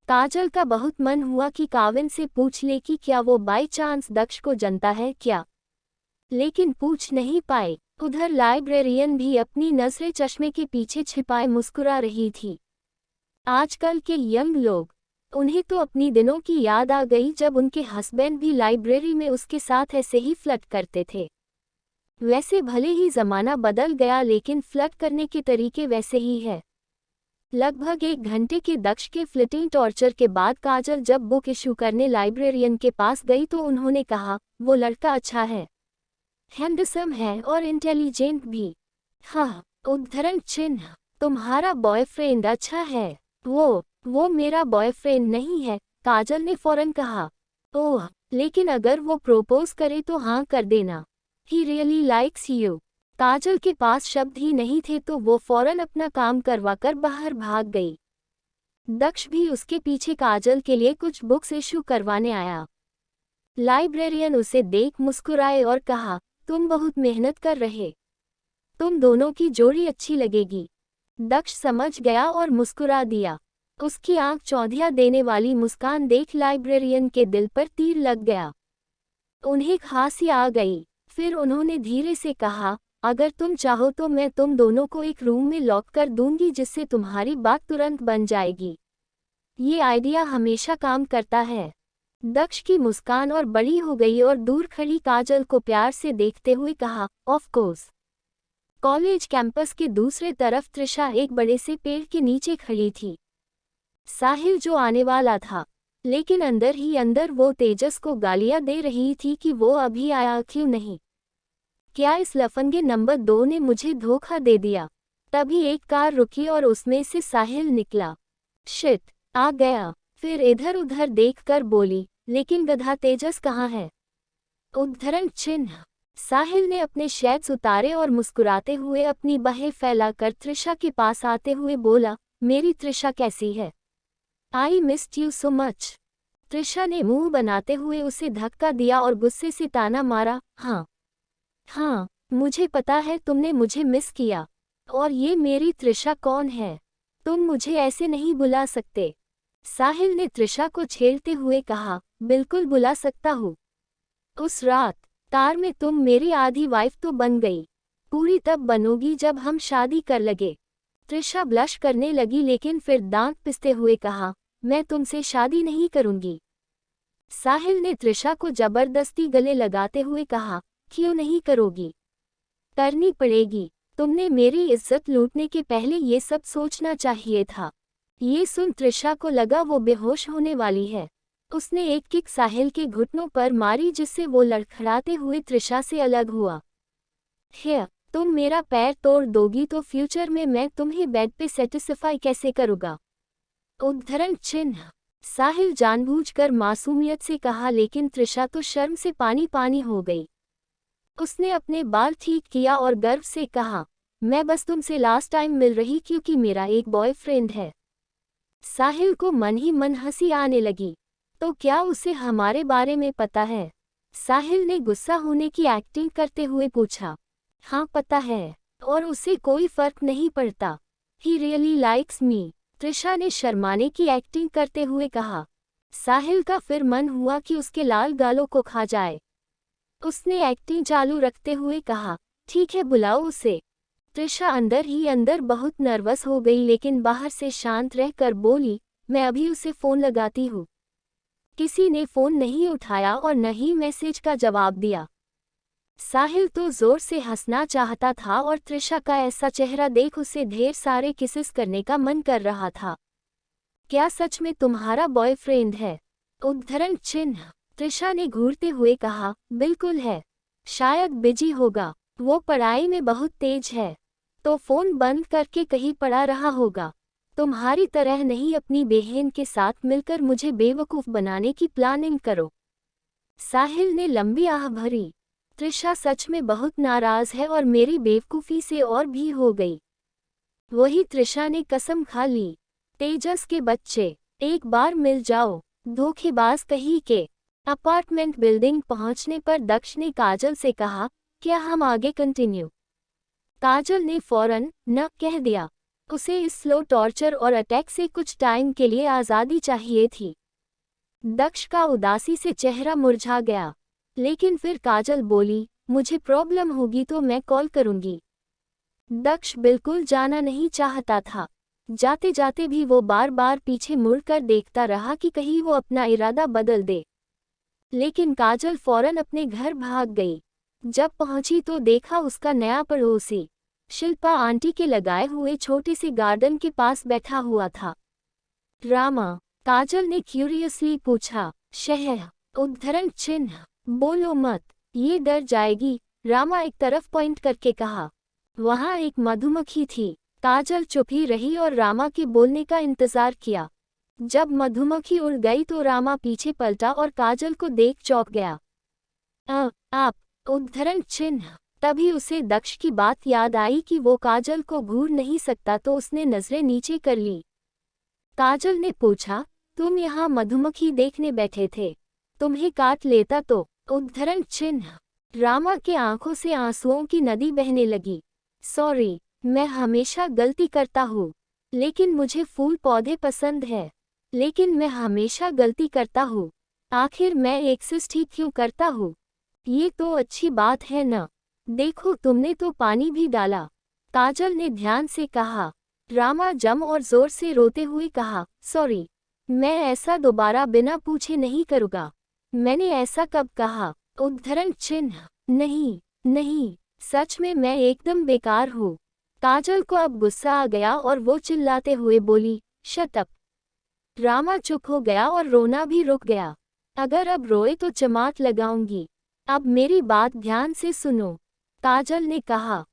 काजल का बहुत मन हुआ कि काविन से पूछ ले कि क्या वो बाय चांस दक्ष को जानता है क्या, लेकिन पूछ नहीं पाए। उधर लाइब्रेरियन भी अपनी नजरें चश्मे के पीछे छिपाए मुस्कुरा रही थी। आजकल के यंग लोग, उन्हें तो अपनी दिनों की याद आ गई जब उनके हस्बैंड भी लाइब्रेरी में उसके साथ ऐसे ही फ्लर्ट करते थे। वैसे भले ही ज़माना बदल गया, लेकिन फ्लर्ट करने के तरीके वैसे ही है। लगभग 1 घंटे के दक्ष के फ्लिटिंग टॉर्चर के बाद काजल जब बुक इशू करने लाइब्रेरियन के पास गई तो उन्होंने कहा, वो लड़का अच्छा है, हैंडसम है और इंटेलिजेंट भी। हाँ, उद्धरण चिन्ह। तुम्हारा बॉयफ्रेंड अच्छा है? वो मेरा बॉयफ्रेंड नहीं है, काजल ने फौरन कहा। ओह, लेकिन अगर वो प्रोपोज करे तो हाँ कर देना। He really likes you. Kajal के पास शब्द ही नहीं थे तो वो फौरन अपना काम करवाकर बाहर भाग गई। दक्ष भी उसके पीछे काजल के लिए कुछ बुक्स इशू करवाने आया। लाइब्रेरियन उसे देख मुस्कुराए और कहा, तुम बहुत मेहनत कर रहे, तुम दोनों की जोड़ी अच्छी लगेगी। दक्ष समझ गया और मुस्कुरा दिया। उसकी आंख चौंधिया देने वाली मुस्कान देख लाइब्रेरियन के दिल पर तीर लग गया। उन्हें खांसी आ गई। फिर उन्होंने धीरे से कहा, अगर तुम चाहो तो मैं तुम दोनों को एक रूम में लॉक कर दूंगी जिससे तुम्हारी बात तुरंत बन जाएगी। ये आइडिया हमेशा काम करता है। दक्ष की मुस्कान और बड़ी हो गई और दूर खड़ी काजल को प्यार से देखते हुए कहा, ऑफ कोर्स। कॉलेज कैंपस के दूसरे तरफ त्रिशा एक बड़े से पेड़ के नीचे खड़ी थी। साहिल जो आने वाला था, लेकिन अंदर ही अंदर वो तेजस को गालियां दे रही थी कि वो अभी आया क्यों नहीं। क्या इस लफंगे नंबर 2 ने मुझे धोखा दे दिया। तभी एक कार रुकी और उसमें से साहिल निकला। शिट, आ गया। फिर इधर उधर देखकर बोली, लेकिन गधा तेजस कहाँ है। उद्धरण चिन्ह। साहिल ने अपने शैड्स उतारे और मुस्कुराते हुए अपनी बाहें फैलाकर त्रिशा के पास आते हुए बोला, मेरी त्रिशा कैसी है। I missed you so much. Trisha ने मुंह बनाते हुए उसे धक्का दिया और गुस्से से ताना मारा, हाँ हाँ, मुझे पता है तुमने मुझे मिस किया। और ये मेरी त्रिशा कौन है। तुम मुझे ऐसे नहीं बुला सकते। साहिल ने त्रिशा को छेड़ते हुए कहा, बिल्कुल बुला सकता हूँ। उस रात कार में तुम मेरी आधी वाइफ तो बन गई। पूरी तब बनोगी जब हम शादी कर लगे। त्रिशा ब्लश करने लगी लेकिन फिर दांत पिसते हुए कहा, मैं तुमसे शादी नहीं करूंगी। साहिल ने त्रिशा को जबरदस्ती गले लगाते हुए कहा, क्यों नहीं करोगी। करनी पड़ेगी। तुमने मेरी इज्जत लूटने के पहले ये सब सोचना चाहिए था। ये सुन त्रिशा को लगा वो बेहोश होने वाली है। उसने एक किक साहिल के घुटनों पर मारी जिससे वो लड़खड़ाते हुए त्रिशा से अलग हुआ। है, तुम मेरा पैर तोड़ दोगी तो फ्यूचर में मैं तुम्हें बेड पे सेटिस्फाई कैसे करूँगा। उद्धरण चिन्ह। साहिल जानबूझकर मासूमियत से कहा लेकिन त्रिशा तो शर्म से पानी पानी हो गई। उसने अपने बाल ठीक किया और गर्व से कहा, मैं बस तुमसे लास्ट टाइम मिल रही क्योंकि मेरा एक बॉयफ्रेंड है। साहिल को मन ही मन हंसी आने लगी। तो क्या उसे हमारे बारे में पता है। साहिल ने गुस्सा होने की एक्टिंग करते हुए पूछा, हाँ पता है, और उसे कोई फर्क नहीं पड़ता। ही रियली लाइक्स मी। त्रिशा ने शर्माने की एक्टिंग करते हुए कहा। साहिल का फिर मन हुआ कि उसके लाल गालों को खा जाए। उसने एक्टिंग चालू रखते हुए कहा, ठीक है बुलाओ उसे। त्रिशा अंदर ही अंदर बहुत नर्वस हो गई लेकिन बाहर से शांत रहकर बोली, मैं अभी उसे फ़ोन लगाती हूँ। किसी ने फ़ोन नहीं उठाया और न ही मैसेज का जवाब दिया। साहिल तो ज़ोर से हंसना चाहता था और त्रिशा का ऐसा चेहरा देख उसे ढेर सारे किसेस करने का मन कर रहा था। क्या सच में तुम्हारा बॉयफ्रेंड है। उद्धरण चिन्ह। त्रिशा ने घूरते हुए कहा, बिल्कुल है। शायद बिजी होगा। वो पढ़ाई में बहुत तेज है। तो फ़ोन बंद करके कहीं पड़ा रहा होगा। तुम्हारी तरह नहीं अपनी बहन के साथ मिलकर मुझे बेवकूफ़ बनाने की प्लानिंग करो। साहिल ने लंबी आह भरी। त्रिशा सच में बहुत नाराज़ है और मेरी बेवकूफ़ी से और भी हो गई। वही त्रिशा ने कसम खा ली। तेजस के बच्चे, एक बार मिल जाओ, धोखेबाज कहीं के। अपार्टमेंट बिल्डिंग पहुंचने पर दक्ष ने काजल से कहा, क्या हम आगे कंटिन्यू। काजल ने फौरन न कह दिया। उसे इस स्लो टॉर्चर और अटैक से कुछ टाइम के लिए आज़ादी चाहिए थी। दक्ष का उदासी से चेहरा मुरझा गया। लेकिन फिर काजल बोली, मुझे प्रॉब्लम होगी तो मैं कॉल करूंगी। दक्ष बिल्कुल जाना नहीं चाहता था। जाते जाते भी वो बार बार पीछे मुड़कर देखता रहा कि कहीं वो अपना इरादा बदल दे। लेकिन काजल फौरन अपने घर भाग गई। जब पहुंची तो देखा उसका नया पड़ोसी शिल्पा आंटी के लगाए हुए छोटे से गार्डन के पास बैठा हुआ था। रामा, काजल ने क्यूरियसली पूछा। शह, उद्धरण चिन्ह। बोलो मत, ये डर जाएगी। रामा एक तरफ पॉइंट करके कहा। वहाँ एक मधुमक्खी थी। काजल चुप ही रही और रामा के बोलने का इंतजार किया। जब मधुमक्खी उड़ गई तो रामा पीछे पलटा और काजल को देख चौंक गया। आप, उद्धरण चिन्ह। तभी उसे दक्ष की बात याद आई कि वो काजल को घूर नहीं सकता तो उसने नजरें नीचे कर ली। काजल ने पूछा, तुम यहाँ मधुमक्खी देखने बैठे थे, तुम्हें काट लेता तो। उद्धरण चिन्ह। रामा के आंखों से आंसुओं की नदी बहने लगी। सॉरी, मैं हमेशा गलती करता हूँ। लेकिन मुझे फूल पौधे पसंद है। लेकिन मैं हमेशा गलती करता हूँ। आखिर मैं एक्सिस्ट ही क्यों करता हूँ। ये तो अच्छी बात है न। देखो तुमने तो पानी भी डाला। काजल ने ध्यान से कहा। रामा जम और जोर से रोते हुए कहा, सॉरी, मैं ऐसा दोबारा बिना पूछे नहीं करूँगा। मैंने ऐसा कब कहा। उद्धरण चिन्ह। नहीं नहीं, सच में मैं एकदम बेकार हूँ। काजल को अब गुस्सा आ गया और वो चिल्लाते हुए बोली, शट अप। रामा चुप हो गया और रोना भी रुक गया। अगर अब रोए तो चमाट लगाऊंगी। अब मेरी बात ध्यान से सुनो, काजल ने कहा।